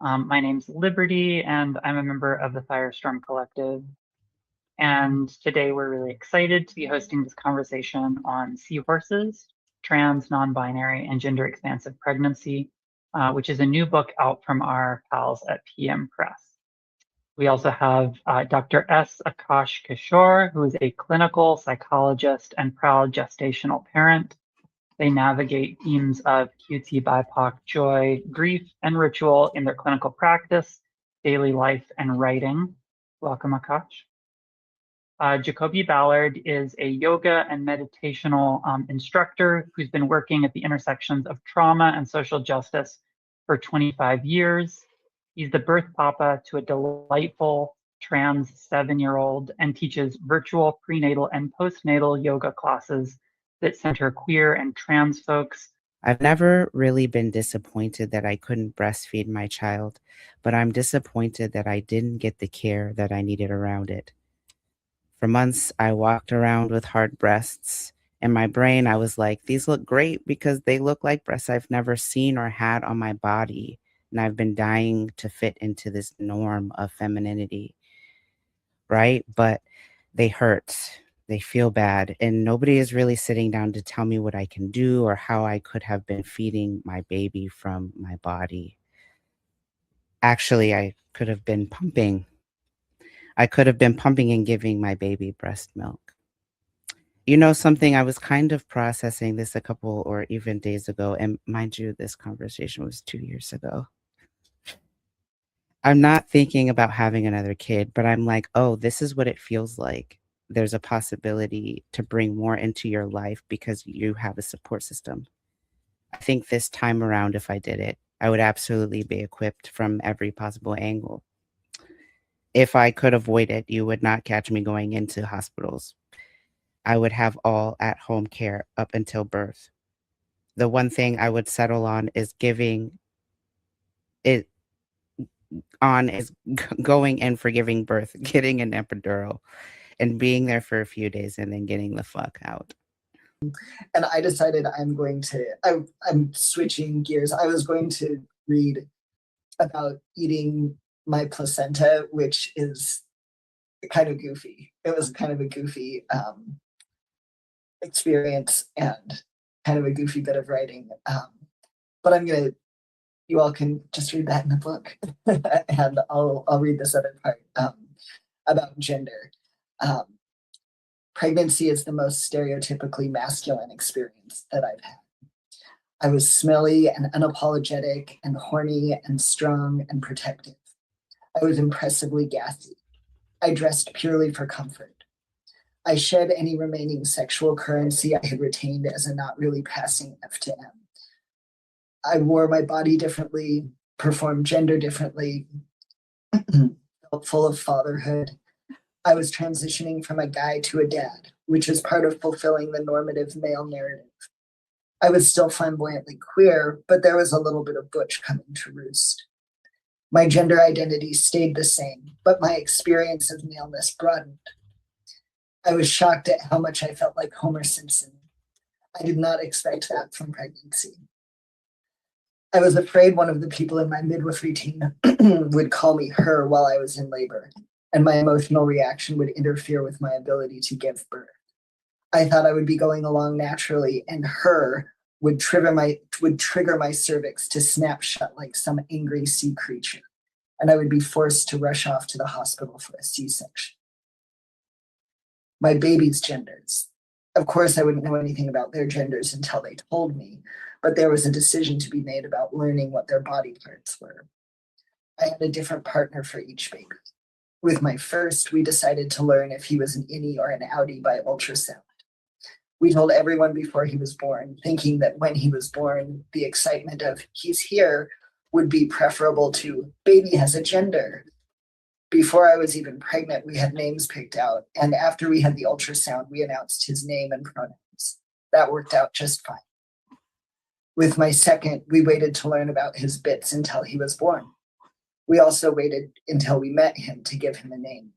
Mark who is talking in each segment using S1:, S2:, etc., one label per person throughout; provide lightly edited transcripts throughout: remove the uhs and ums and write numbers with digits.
S1: My name's Liberty, and I'm a member of the Firestorm Collective. And today we're really excited to be hosting this conversation on seahorses, trans, non-binary, and gender expansive pregnancy, which is a new book out from our pals at PM Press. We also have Dr. S. Akash Kishore, who is a clinical psychologist and proud gestational parent. They navigate themes of QT BIPOC joy, grief, and ritual in their clinical practice, daily life, and writing. Welcome, Akash. Jacoby Ballard is a yoga and meditational instructor who's been working at the intersections of trauma and social justice for 25 years. He's the birth papa to a delightful trans 7-year-old and teaches virtual prenatal and postnatal yoga classes that center queer and trans folks.
S2: I've never really been disappointed that I couldn't breastfeed my child, but I'm disappointed that I didn't get the care that I needed around it. For months, I walked around with hard breasts. In my brain, I was like, these look great because they look like breasts I've never seen or had on my body. And I've been dying to fit into this norm of femininity, right? But they hurt. They feel bad. And nobody is really sitting down to tell me what I can do or how I could have been feeding my baby from my body. Actually, I could have been pumping. I could have been pumping and giving my baby breast milk. You know something, I was kind of processing this a couple or even days ago. And mind you, this conversation was 2 years ago. I'm not thinking about having another kid, but I'm like, oh, this is what it feels like. There's a possibility to bring more into your life because you have a support system. I think this time around, if I did it, I would absolutely be equipped from every possible angle. If I could avoid it, you would not catch me going into hospitals. I would have all at-home care up until birth. The one thing I would settle on is going in for giving birth, getting an epidural, and being there for a few days and then getting the fuck out.
S3: And I decided I'm switching gears. I was going to read about eating my placenta, which is kind of goofy. It was kind of a goofy experience and kind of a goofy bit of writing. But you all can just read that in the book. And I'll read this other part about gender. Pregnancy is the most stereotypically masculine experience that I've had. I was smelly and unapologetic and horny and strong and protective. I was impressively gassy. I dressed purely for comfort. I shed any remaining sexual currency I had retained as a not really passing F to M. I wore my body differently, performed gender differently, felt full of fatherhood. I was transitioning from a guy to a dad, which is part of fulfilling the normative male narrative. I was still flamboyantly queer, but there was a little bit of butch coming to roost. My gender identity stayed the same, but my experience of maleness broadened. I was shocked at how much I felt like Homer Simpson. I did not expect that from pregnancy. I was afraid one of the people in my midwifery team would call me her while I was in labor, and my emotional reaction would interfere with my ability to give birth. I thought I would be going along naturally, and her would trigger my cervix to snap shut like some angry sea creature, and I would be forced to rush off to the hospital for a C-section. My baby's genders. Of course, I wouldn't know anything about their genders until they told me, but there was a decision to be made about learning what their body parts were. I had a different partner for each baby. With my first, we decided to learn if he was an innie or an outie by ultrasound. We told everyone before he was born, thinking that when he was born, the excitement of he's here would be preferable to baby has a gender. Before I was even pregnant, we had names picked out, and after we had the ultrasound, we announced his name and pronouns. That worked out just fine. With my second, we waited to learn about his bits until he was born. We also waited until we met him to give him a name.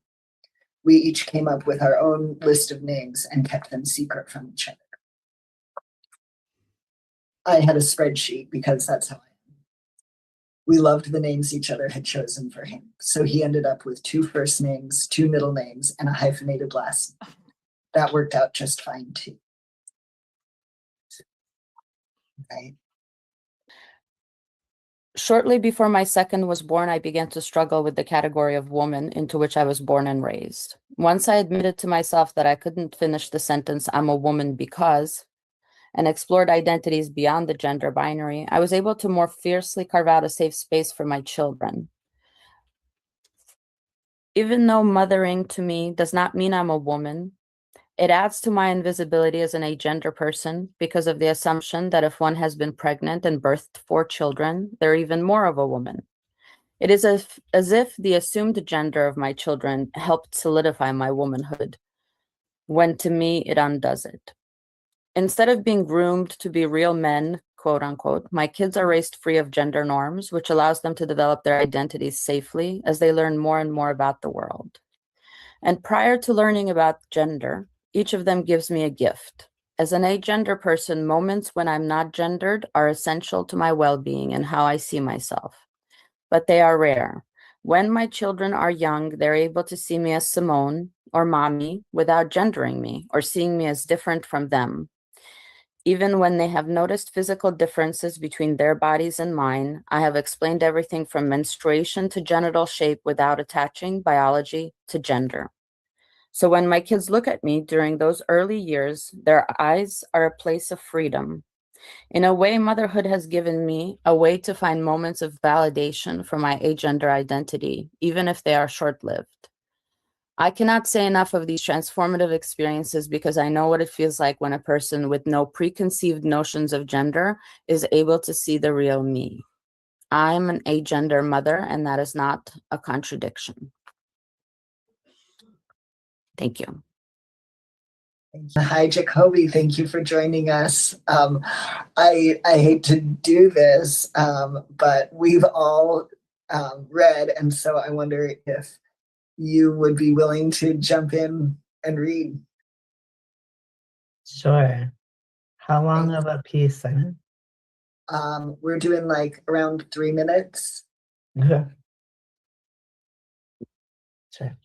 S3: We each came up with our own list of names and kept them secret from each other. I had a spreadsheet because that's how I am. We loved the names each other had chosen for him, so he ended up with 2 first names, 2 middle names, and a hyphenated last name. That worked out just fine too. Right?
S4: Shortly before my second was born, I began to struggle with the category of woman into which I was born and raised. Once I admitted to myself that I couldn't finish the sentence, "I'm a woman because," and explored identities beyond the gender binary, I was able to more fiercely carve out a safe space for my children. Even though mothering to me does not mean I'm a woman, it adds to my invisibility as an agender person because of the assumption that if one has been pregnant and birthed 4 children, they're even more of a woman. It is as if the assumed gender of my children helped solidify my womanhood, when to me it undoes it. Instead of being groomed to be real men, quote unquote, my kids are raised free of gender norms, which allows them to develop their identities safely as they learn more and more about the world. And prior to learning about gender, each of them gives me a gift. As an agender person, moments when I'm not gendered are essential to my well-being and how I see myself. But they are rare. When my children are young, they're able to see me as Simone or mommy without gendering me or seeing me as different from them. Even when they have noticed physical differences between their bodies and mine, I have explained everything from menstruation to genital shape without attaching biology to gender. So when my kids look at me during those early years, their eyes are a place of freedom. In a way, motherhood has given me a way to find moments of validation for my agender identity, even if they are short-lived. I cannot say enough of these transformative experiences because I know what it feels like when a person with no preconceived notions of gender is able to see the real me. I'm an agender mother, and that is not a contradiction. Thank you.
S3: Hi, Jacoby. Thank you for joining us. I hate to do this, but we've all read, and so I wonder if you would be willing to jump in and read.
S5: Sure. How long of a piece, Simon?
S3: We're doing like around 3 minutes.
S5: Okay. Sure.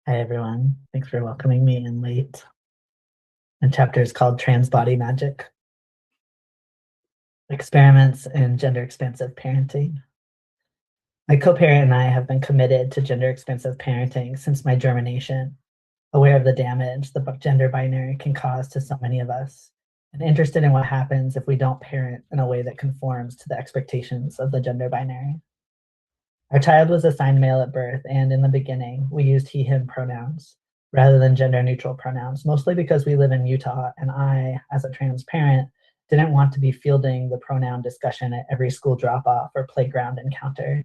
S5: Hi, everyone. Thanks for welcoming me in late. The chapter is called Trans Body Magic. Experiments in Gender Expansive Parenting. My co-parent and I have been committed to gender expansive parenting since my germination, aware of the damage the gender binary can cause to so many of us, and interested in what happens if we don't parent in a way that conforms to the expectations of the gender binary. Our child was assigned male at birth, and in the beginning, we used he, him pronouns rather than gender-neutral pronouns, mostly because we live in Utah, and I, as a trans parent, didn't want to be fielding the pronoun discussion at every school drop-off or playground encounter.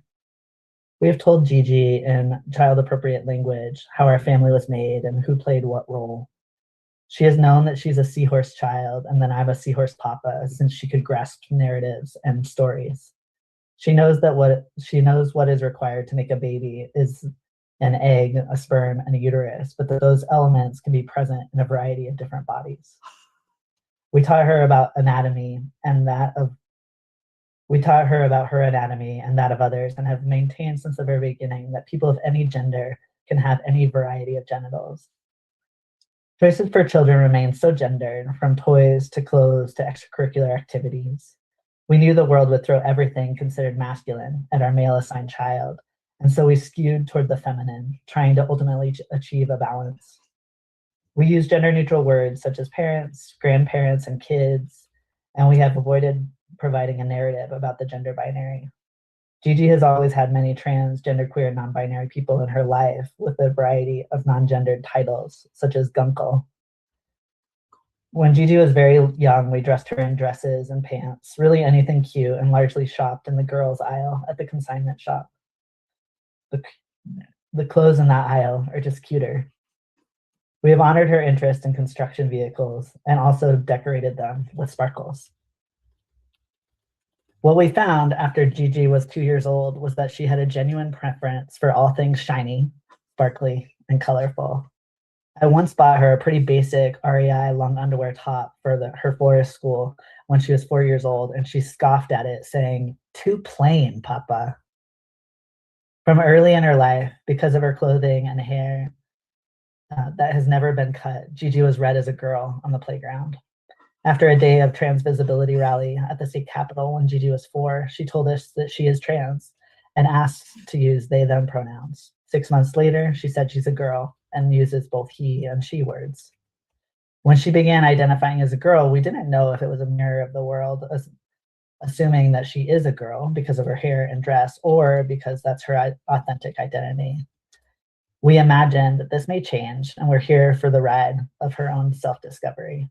S5: We have told Gigi in child-appropriate language how our family was made and who played what role. She has known that she's a seahorse child and that I'm a seahorse papa since she could grasp narratives and stories. She knows what is required to make a baby is an egg, a sperm, and a uterus, but that those elements can be present in a variety of different bodies. We taught her about anatomy and we taught her about her anatomy and that of others, and have maintained since the very beginning that people of any gender can have any variety of genitals. Choices for children remain so gendered, from toys to clothes to extracurricular activities. We knew the world would throw everything considered masculine at our male-assigned child, and so we skewed toward the feminine, trying to ultimately achieve a balance. We use gender-neutral words such as parents, grandparents, and kids, and we have avoided providing a narrative about the gender binary. Gigi has always had many trans, genderqueer, non-binary people in her life with a variety of non-gendered titles, such as Gunkel. When Gigi was very young, we dressed her in dresses and pants, really anything cute, and largely shopped in the girls' aisle at the consignment shop. The clothes in that aisle are just cuter. We have honored her interest in construction vehicles and also decorated them with sparkles. What we found after Gigi was 2 years old was that she had a genuine preference for all things shiny, sparkly, and colorful. I once bought her a pretty basic REI long underwear top for her florist school when she was 4 years old, and she scoffed at it, saying, "Too plain, Papa." From early in her life, because of her clothing and hair that has never been cut, Gigi was read as a girl on the playground. After a day of trans visibility rally at the state capitol when Gigi was 4, she told us that she is trans and asked to use they, them pronouns. 6 months later, she said she's a girl and uses both he and she words. When she began identifying as a girl, we didn't know if it was a mirror of the world, assuming that she is a girl because of her hair and dress, or because that's her authentic identity. We imagined that this may change, and we're here for the ride of her own self-discovery.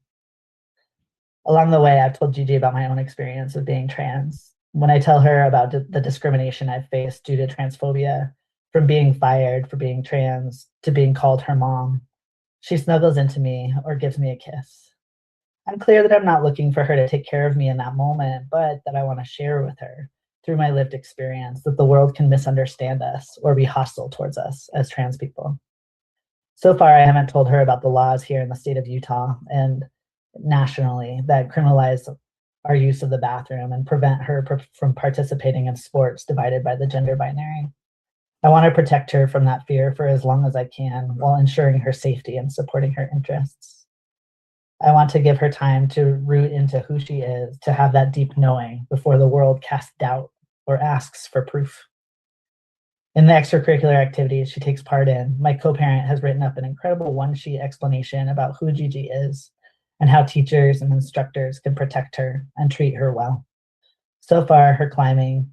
S5: Along the way, I've told Gigi about my own experience of being trans. When I tell her about the discrimination I've faced due to transphobia, from being fired for being trans to being called her mom, she snuggles into me or gives me a kiss. I'm clear that I'm not looking for her to take care of me in that moment, but that I want to share with her, through my lived experience, that the world can misunderstand us or be hostile towards us as trans people. So far, I haven't told her about the laws here in the state of Utah and nationally that criminalize our use of the bathroom and prevent her from participating in sports divided by the gender binary. I want to protect her from that fear for as long as I can while ensuring her safety and supporting her interests. I want to give her time to root into who she is, to have that deep knowing before the world casts doubt or asks for proof. In the extracurricular activities she takes part in, my co-parent has written up an incredible one-sheet explanation about who Gigi is and how teachers and instructors can protect her and treat her well. So far, her climbing,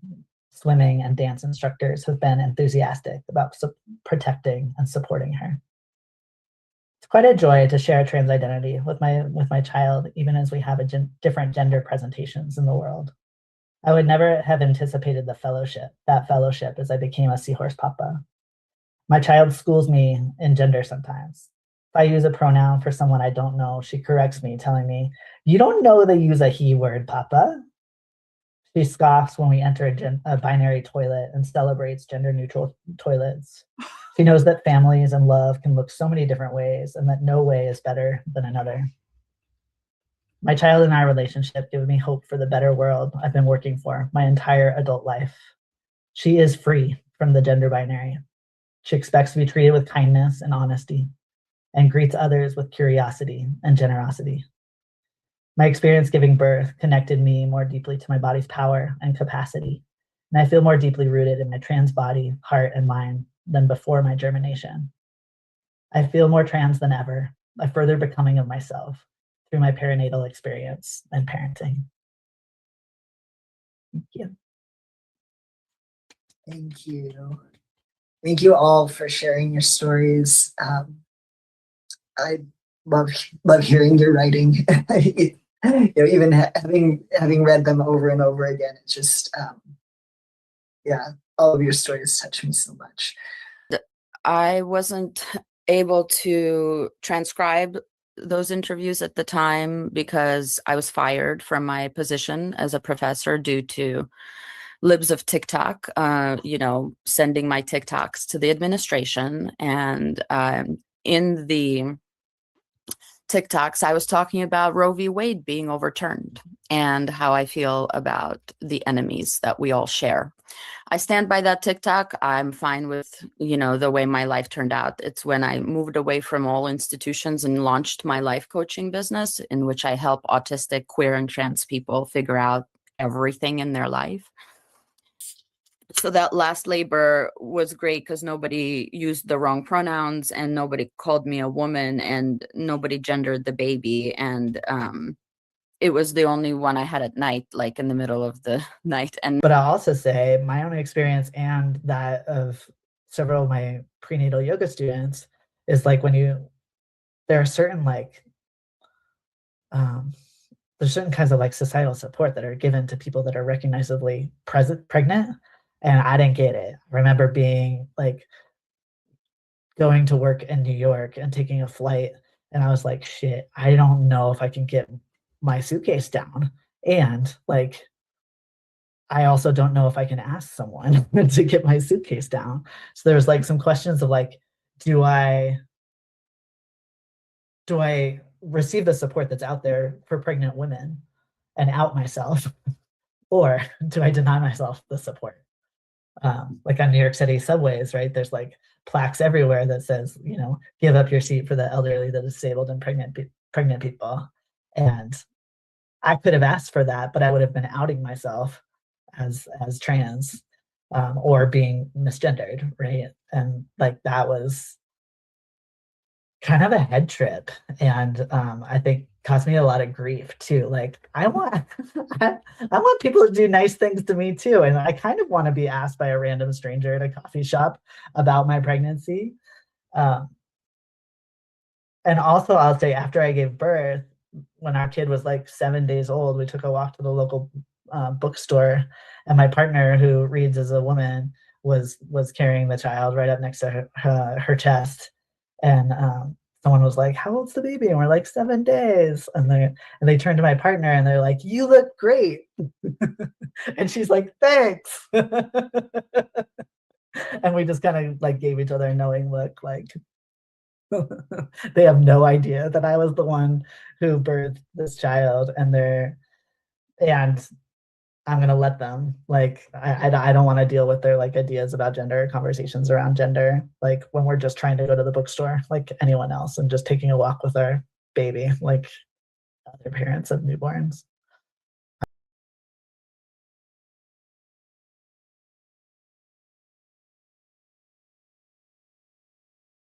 S5: swimming, and dance instructors have been enthusiastic about protecting and supporting her. It's quite a joy to share a trans identity with my child, even as we have different gender presentations in the world. I would never have anticipated that fellowship as I became a seahorse papa. My child schools me in gender sometimes. If I use a pronoun for someone I don't know, she corrects me, telling me, "You don't know they use a he word, Papa." She scoffs when we enter a binary toilet and celebrates gender neutral toilets. She knows that families and love can look so many different ways and that no way is better than another. My child and I relationship gives me hope for the better world I've been working for my entire adult life. She is free from the gender binary. She expects to be treated with kindness and honesty and greets others with curiosity and generosity. My experience giving birth connected me more deeply to my body's power and capacity, and I feel more deeply rooted in my trans body, heart, and mind than before my germination. I feel more trans than ever, a further becoming of myself through my perinatal experience and parenting. Thank you.
S3: Thank you. Thank you all for sharing your stories. I love hearing your writing. Even having read them over and over again, it's just all of your stories touch me so much.
S4: I wasn't able to transcribe those interviews at the time because I was fired from my position as a professor due to libs of TikTok, sending my TikToks to the administration. And in the TikToks, I was talking about Roe v. Wade being overturned and how I feel about the enemies that we all share. I stand by that TikTok. I'm fine with, the way my life turned out. It's when I moved away from all institutions and launched my life coaching business, in which I help autistic, queer, and trans people figure out everything in their life. So that last labor was great because nobody used the wrong pronouns and nobody called me a woman and nobody gendered the baby. And it was the only one I had at night, like in the middle of the night.
S5: But I'll also say my own experience and that of several of my prenatal yoga students is like there are certain there's certain kinds of societal support that are given to people that are recognizably pregnant, and I didn't get it. I remember being going to work in New York and taking a flight, and I was like, shit, I don't know if I can get my suitcase down. And I also don't know if I can ask someone to get my suitcase down. So there's some questions of do I do I receive the support that's out there for pregnant women and out myself, or do I deny myself the support? Like on New York City subways, right? There's like plaques everywhere that says, you know, give up your seat for the elderly, the disabled, and pregnant people. And I could have asked for that, but I would have been outing myself as trans, or being misgendered, right? And like that was kind of a head trip, and I think caused me a lot of grief too. Like I want I want people to do nice things to me too, and I kind of want to be asked by a random stranger at a coffee shop about my pregnancy. Um, and also I'll say after I gave birth, when our kid was like 7 days old, we took a walk to the local bookstore, and my partner, who reads as a woman, was carrying the child right up next to her chest, and someone was like, "How old's the baby?" And we're like, 7 days. And they turned to my partner and they're like, "You look great." And she's like, "Thanks." And we just kind of like gave each other a knowing look, like they have no idea that I was the one who birthed this child, and I'm gonna let them. Like I don't want to deal with their like ideas about gender, conversations around gender, like when we're just trying to go to the bookstore like anyone else and just taking a walk with our baby like other parents of newborns.